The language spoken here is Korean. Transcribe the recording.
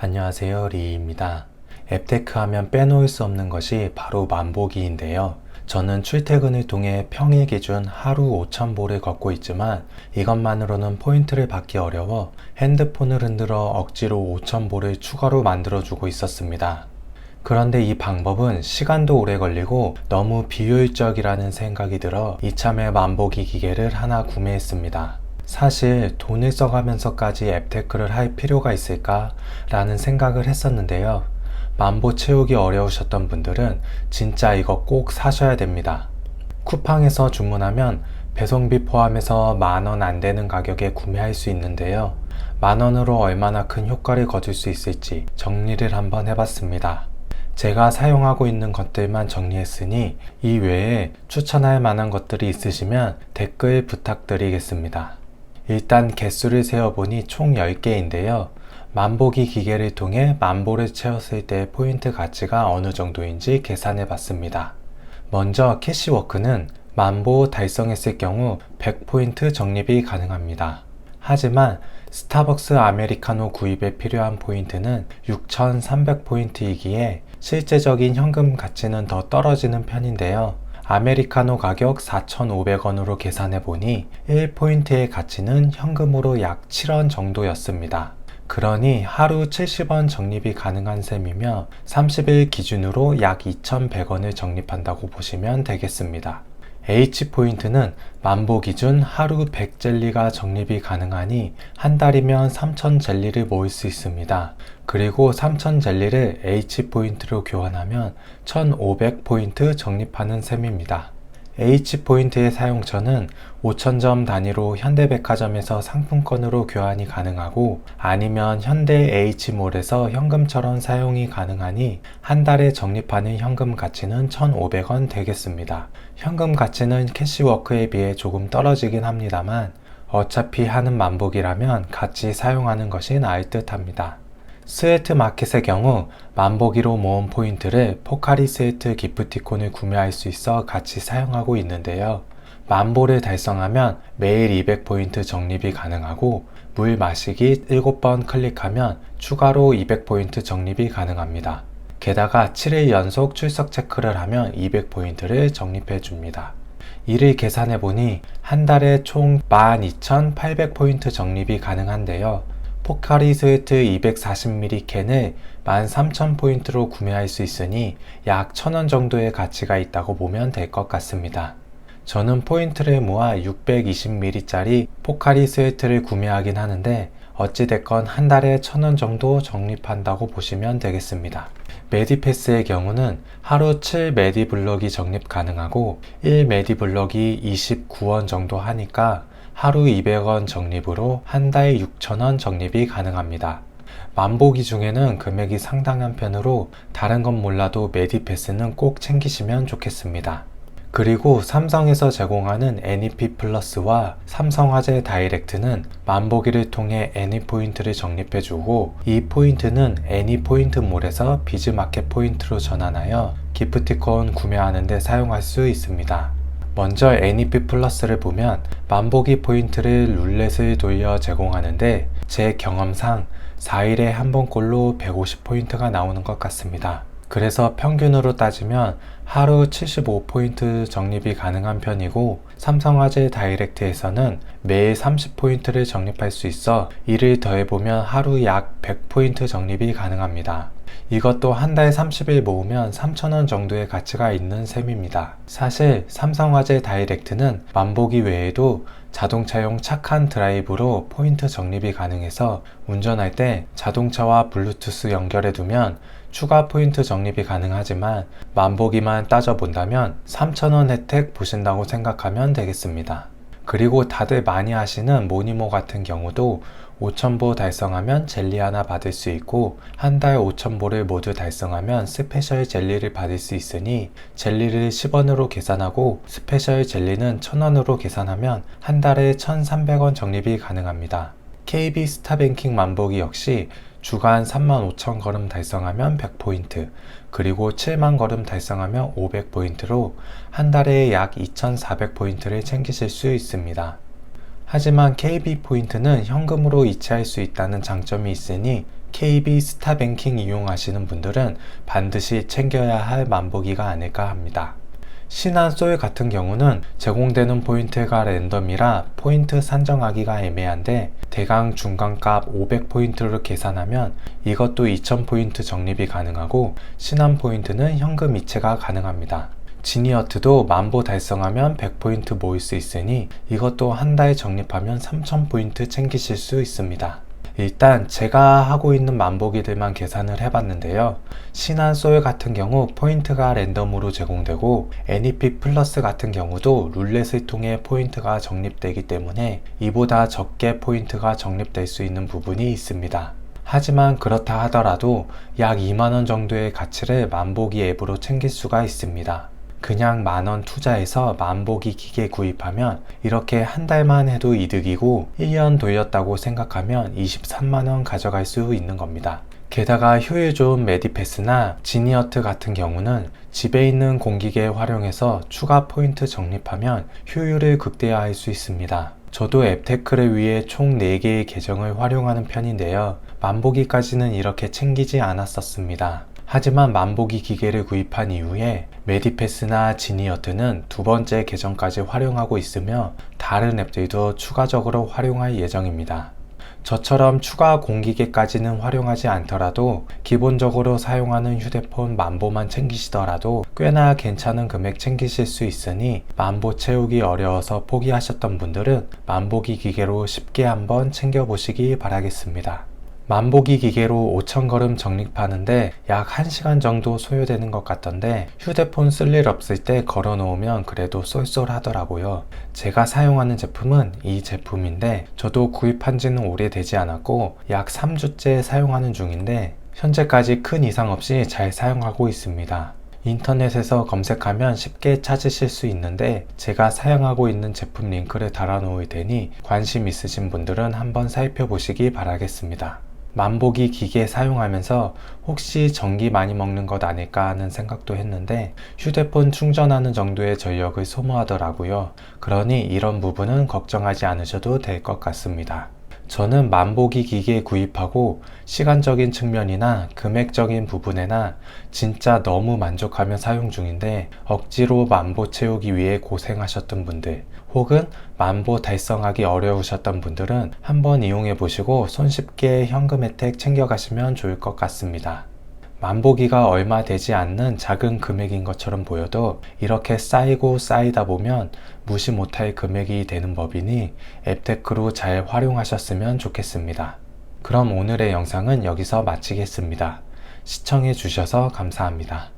안녕하세요, 리입니다. 앱테크 하면 빼놓을 수 없는 것이 바로 만보기인데요. 저는 출퇴근을 통해 평일 기준 하루 5,000보를 걷고 있지만 이것만으로는 포인트를 받기 어려워 핸드폰을 흔들어 억지로 5,000보를 추가로 만들어주고 있었습니다. 그런데 이 방법은 시간도 오래 걸리고 너무 비효율적이라는 생각이 들어 이참에 만보기 기계를 하나 구매했습니다. 사실 돈을 써가면서까지 앱테크를 할 필요가 있을까? 라는 생각을 했었는데요. 만보 채우기 어려우셨던 분들은 진짜 이거 꼭 사셔야 됩니다. 쿠팡에서 주문하면 배송비 포함해서 10,000원 안 되는 가격에 구매할 수 있는데요. 10,000원으로 얼마나 큰 효과를 거둘 수 있을지 정리를 한번 해봤습니다. 제가 사용하고 있는 것들만 정리했으니 이 외에 추천할 만한 것들이 있으시면 댓글 부탁드리겠습니다. 일단 개수를 세어보니 총 10개인데요. 만보기 기계를 통해 만보를 채웠을 때 포인트 가치가 어느 정도인지 계산해 봤습니다. 먼저 캐시워크는 만보 달성했을 경우 100포인트 적립이 가능합니다. 하지만 스타벅스 아메리카노 구입에 필요한 포인트는 6,300포인트이기에 실제적인 현금 가치는 더 떨어지는 편인데요. 아메리카노 가격 4,500원으로 계산해보니 1포인트의 가치는 현금으로 약 7원 정도였습니다. 그러니 하루 70원 적립이 가능한 셈이며 30일 기준으로 약 2,100원을 적립한다고 보시면 되겠습니다. H포인트는 만보 기준 하루 100젤리가 적립이 가능하니 한 달이면 3,000젤리를 모을 수 있습니다. 그리고 3,000젤리를 H포인트로 교환하면 1,500포인트 적립하는 셈입니다. H포인트의 사용처는 5,000점 단위로 현대백화점에서 상품권으로 교환이 가능하고 아니면 현대 H몰에서 현금처럼 사용이 가능하니 한 달에 적립하는 현금 가치는 1,500원 되겠습니다. 현금 가치는 캐시워크에 비해 조금 떨어지긴 합니다만 어차피 하는 만보기라면 같이 사용하는 것이 나을 듯 합니다. 스웨트 마켓의 경우 만보기로 모은 포인트를 포카리 스웨트 기프티콘을 구매할 수 있어 같이 사용하고 있는데요. 만보를 달성하면 매일 200포인트 적립이 가능하고 물 마시기 7번 클릭하면 추가로 200포인트 적립이 가능합니다. 게다가 7일 연속 출석 체크를 하면 200포인트를 적립해 줍니다. 이를 계산해보니 한 달에 총 12,800포인트 적립이 가능한데요. 포카리 스웨트 240ml 캔을 13,000포인트로 구매할 수 있으니 약 1,000원 정도의 가치가 있다고 보면 될 것 같습니다. 저는 포인트를 모아 620ml짜리 포카리 스웨트를 구매하긴 하는데 어찌됐건 한 달에 1,000원 정도 적립한다고 보시면 되겠습니다. 메디패스의 경우는 하루 7메디블럭이 적립 가능하고 1메디블럭이 29원 정도 하니까 하루 200원 적립으로 한 달 6,000원 적립이 가능합니다. 만보기 중에는 금액이 상당한 편으로 다른 건 몰라도 메디패스는 꼭 챙기시면 좋겠습니다. 그리고 삼성에서 제공하는 NEP 플러스와 삼성화재 다이렉트는 만보기를 통해 애니포인트를 적립해주고 이 포인트는 애니포인트몰에서 비즈마켓 포인트로 전환하여 기프티콘 구매하는 데 사용할 수 있습니다. 먼저 NEP 플러스를 보면 만보기 포인트를 룰렛을 돌려 제공하는데 제 경험상 4일에 한 번꼴로 150포인트가 나오는 것 같습니다. 그래서 평균으로 따지면 하루 75포인트 적립이 가능한 편이고 삼성화재 다이렉트에서는 매일 30포인트를 적립할 수 있어 이를 더해보면 하루 약 100포인트 적립이 가능합니다. 이것도 한 달 30일 모으면 3,000원 정도의 가치가 있는 셈입니다. 사실 삼성화재 다이렉트는 만보기 외에도 자동차용 착한 드라이브로 포인트 적립이 가능해서 운전할 때 자동차와 블루투스 연결해 두면 추가 포인트 적립이 가능하지만 만보기만 따져본다면 3,000원 혜택 보신다고 생각하면 되겠습니다. 그리고 다들 많이 하시는 모니모 같은 경우도 5,000보 달성하면 젤리 하나 받을 수 있고 한 달 5,000보를 모두 달성하면 스페셜 젤리를 받을 수 있으니 젤리를 10원으로 계산하고 스페셜 젤리는 1,000원으로 계산하면 한 달에 1,300원 적립이 가능합니다. KB 스타뱅킹 만보기 역시 주간 35,000걸음 달성하면 100포인트, 그리고 7만 걸음 달성하면 500포인트로 한 달에 약 2,400포인트를 챙기실 수 있습니다. 하지만 KB포인트는 현금으로 이체할 수 있다는 장점이 있으니 KB 스타뱅킹 이용하시는 분들은 반드시 챙겨야 할 만보기가 아닐까 합니다. 신한솔 같은 경우는 제공되는 포인트가 랜덤이라 포인트 산정하기가 애매한데 대강 중간값 500포인트를 계산하면 이것도 2000포인트 적립이 가능하고 신한 포인트는 현금 이체가 가능합니다. 지니어트도 만보 달성하면 100포인트 모일 수 있으니 이것도 한 달 적립하면 3000포인트 챙기실 수 있습니다. 일단 제가 하고 있는 만보기들만 계산을 해봤는데요. 신한솔 같은 경우 포인트가 랜덤으로 제공되고 NEP 플러스 같은 경우도 룰렛을 통해 포인트가 적립되기 때문에 이보다 적게 포인트가 적립될 수 있는 부분이 있습니다. 하지만 그렇다 하더라도 약 2만원 정도의 가치를 만보기 앱으로 챙길 수가 있습니다. 그냥 만원 투자해서 만보기 기계 구입하면 이렇게 한 달만 해도 이득이고 1년 돌렸다고 생각하면 23만원 가져갈 수 있는 겁니다. 게다가 효율 좋은 메디패스나 지니어트 같은 경우는 집에 있는 공기계 활용해서 추가 포인트 적립하면 효율을 극대화할 수 있습니다. 저도 앱테크를 위해 총 4개의 계정을 활용하는 편인데요. 만보기까지는 이렇게 챙기지 않았었습니다. 하지만 만보기 기계를 구입한 이후에 메디패스나 지니어트는 두 번째 계정까지 활용하고 있으며 다른 앱들도 추가적으로 활용할 예정입니다. 저처럼 추가 공기계까지는 활용하지 않더라도 기본적으로 사용하는 휴대폰 만보만 챙기시더라도 꽤나 괜찮은 금액 챙기실 수 있으니 만보 채우기 어려워서 포기하셨던 분들은 만보기 기계로 쉽게 한번 챙겨보시기 바라겠습니다. 만보기 기계로 5000걸음 적립하는데 약 1시간 정도 소요되는 것 같던데 휴대폰 쓸 일 없을 때 걸어 놓으면 그래도 쏠쏠하더라고요. 제가 사용하는 제품은 이 제품인데 저도 구입한 지는 오래되지 않았고 약 3주째 사용하는 중인데 현재까지 큰 이상 없이 잘 사용하고 있습니다. 인터넷에서 검색하면 쉽게 찾으실 수 있는데 제가 사용하고 있는 제품 링크를 달아 놓을 테니 관심 있으신 분들은 한번 살펴보시기 바라겠습니다. 만보기 기계 사용하면서 혹시 전기 많이 먹는 것 아닐까 하는 생각도 했는데 휴대폰 충전하는 정도의 전력을 소모하더라고요. 그러니 이런 부분은 걱정하지 않으셔도 될 것 같습니다. 저는 만보기 기계 구입하고 시간적인 측면이나 금액적인 부분에나 진짜 너무 만족하며 사용 중인데 억지로 만보 채우기 위해 고생하셨던 분들 혹은 만보 달성하기 어려우셨던 분들은 한번 이용해 보시고 손쉽게 현금 혜택 챙겨가시면 좋을 것 같습니다. 만보기가 얼마 되지 않는 작은 금액인 것처럼 보여도 이렇게 쌓이고 쌓이다 보면 무시 못할 금액이 되는 법이니 앱테크로 잘 활용하셨으면 좋겠습니다. 그럼 오늘의 영상은 여기서 마치겠습니다. 시청해 주셔서 감사합니다.